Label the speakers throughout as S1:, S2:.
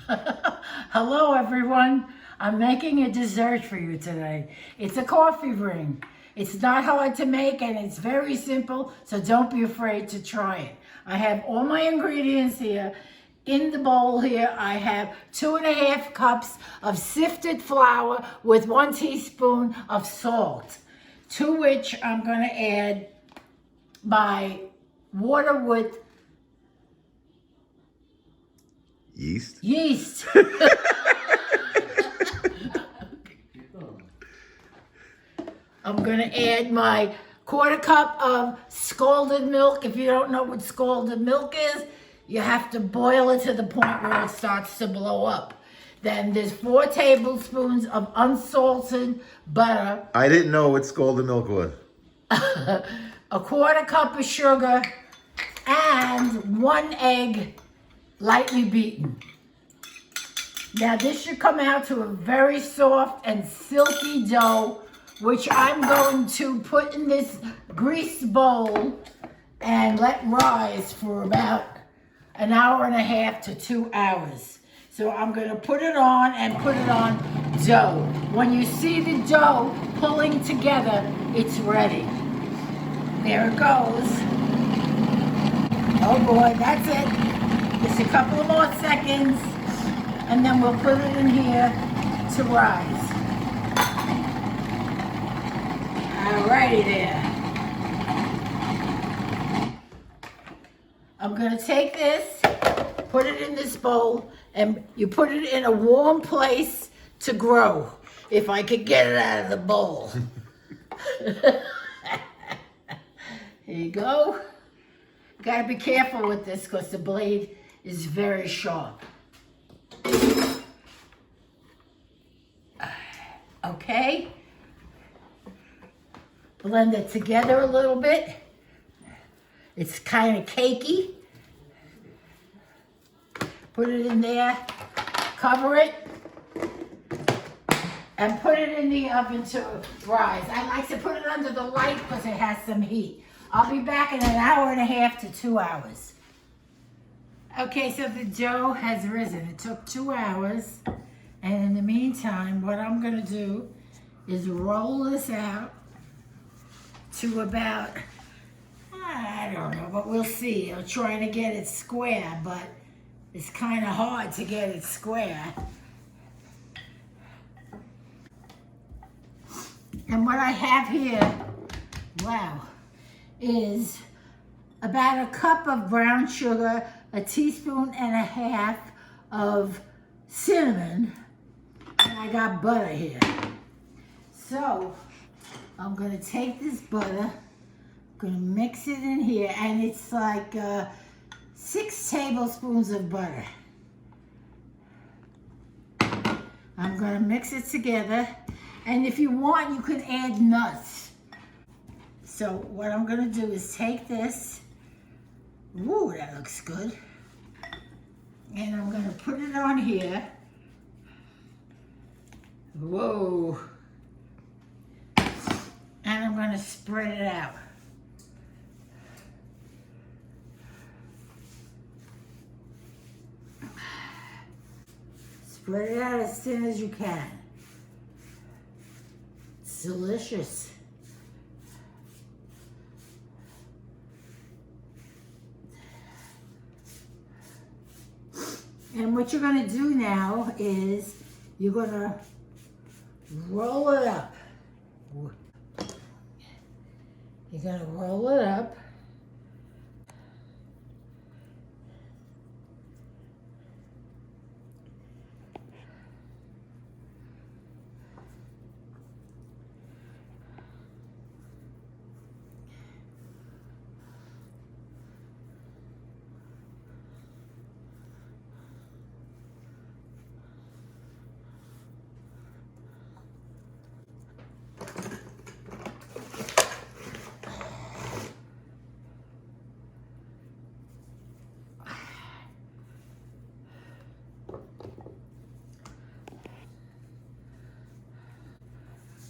S1: Hello everyone. I'm making a dessert for you today. It's a coffee ring. It's not hard to make and it's very simple, so don't be afraid to try it. I have all my ingredients here. In the bowl here, I have 2.5 cups of sifted flour with 1 teaspoon of salt, to which I'm going to add my water with
S2: yeast.
S1: I'm going to add my 1/4 cup of scalded milk. If you don't know what scalded milk is, you have to boil it to the point where it starts to blow up. Then there's 4 tablespoons of unsalted butter.
S2: I didn't know what scalded milk was.
S1: A 1/4 cup of sugar and 1 egg lightly beaten. Now this should come out to a very soft and silky dough, which I'm going to put in this greased bowl and let rise for about 1.5 hours to 2 hours. So I'm going to put it on and put it on dough. When you see the dough pulling together, it's ready. There it goes. Oh boy, that's it. Just a couple of more seconds, and then we'll put it in here to rise. Alrighty there. I'm going to take this, put it in this bowl, and you put it in a warm place to grow. If I could get it out of the bowl. Here you go. Got to be careful with this because the blade is very sharp. Okay. Blend it together a little bit. It's kind of cakey. Put it in there, cover it, and put it in the oven to rise. I like to put it under the light because it has some heat. I'll be back in 1.5 hours to 2 hours. Okay, so the dough has risen. It took 2 hours. And in the meantime, what I'm going to do is roll this out to about, I don't know, but we'll see. I'm trying to get it square, but it's kind of hard to get it square. And what I have here, wow, is about 1 cup of brown sugar, 1.5 teaspoons of cinnamon, and I got butter here. So I'm going to take this butter, I'm going to mix it in here, and it's like 6 tablespoons of butter. I'm going to mix it together, and if you want, you can add nuts. So what I'm going to do is take this, ooh, that looks good, and I'm going to put it on here. Whoa. And I'm going to spread it out. Spread it out as thin as you can. It's delicious. And what you're going to do now is you're going to roll it up. You're going to roll it up.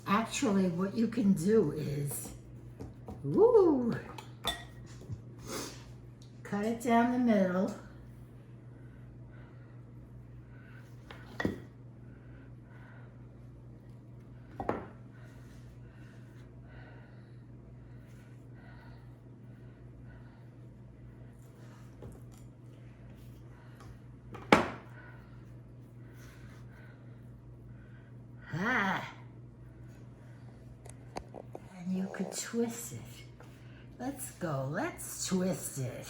S1: Actually, what you can do is, woo, cut it down the middle, Ah. And you could twist it. Let's go. Let's twist it.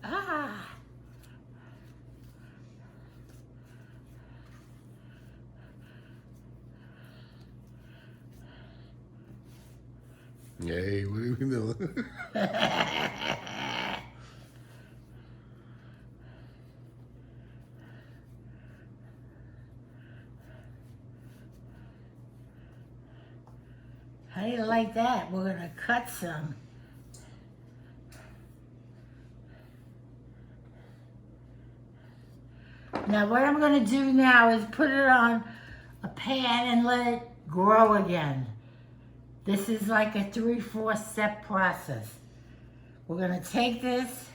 S1: Ah.
S2: Yay, what are you doing?
S1: How do you like that? We're gonna cut some. Now what I'm gonna do now is put it on a pan and let it grow again. This is like a 3-4 step process. We're gonna take this,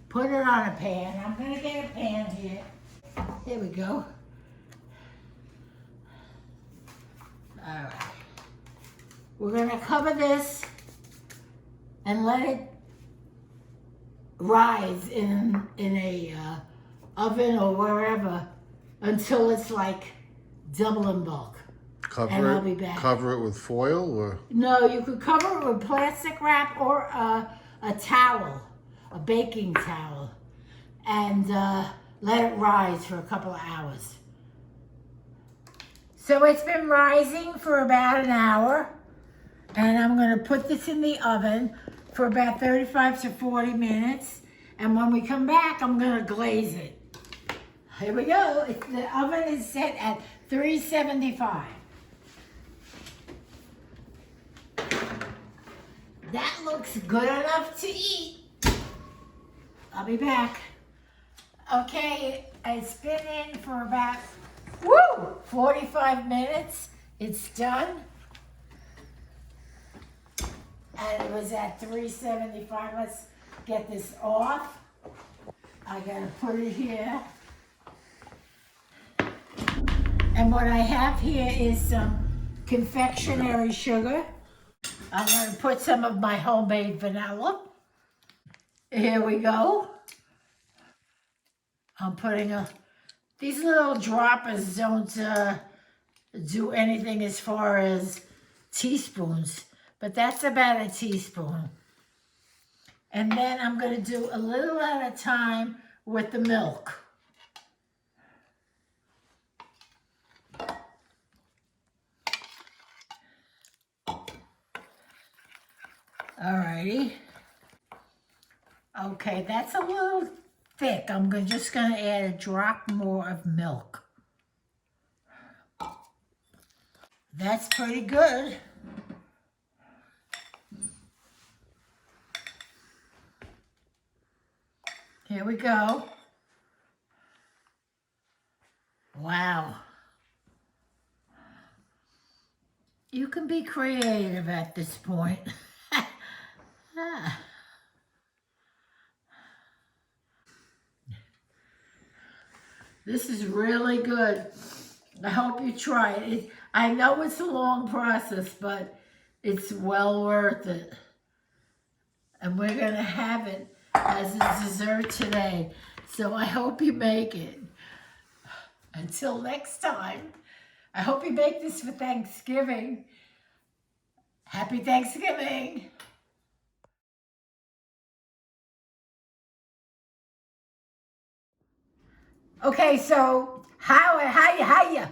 S1: put it on a pan. I'm gonna get a pan here. There we go. All right. We're gonna cover this and let it rise in a oven or wherever until it's like double in bulk. And I'll be back.
S2: Cover it with foil or?
S1: No, you could cover it with plastic wrap or a towel, a baking towel, and let it rise for a couple of hours. So it's been rising for about an hour, and I'm gonna put this in the oven for about 35 to 40 minutes. And when we come back, I'm gonna glaze it. Here we go. The oven is set at 375. That looks good enough to eat. I'll be back. Okay, it's been in for about 45 minutes. It's done. And it was at 375. Let's get this off. I gotta put it here. And what I have here is some confectionery sugar. I'm gonna put some of my homemade vanilla. Here we go. I'm putting these little droppers don't do anything as far as teaspoons, but that's about a teaspoon. And then I'm gonna do a little at a time with the milk. Alrighty. Okay, that's a little thick. I'm just gonna add a drop more of milk. That's pretty good. Here we go. Wow. You can be creative at this point. This is really good. I hope you try it. I know it's a long process, but it's well worth it. And we're gonna have it as a dessert today. So I hope you make it. Until next time, I hope you make this for Thanksgiving. Happy Thanksgiving. Okay, so how you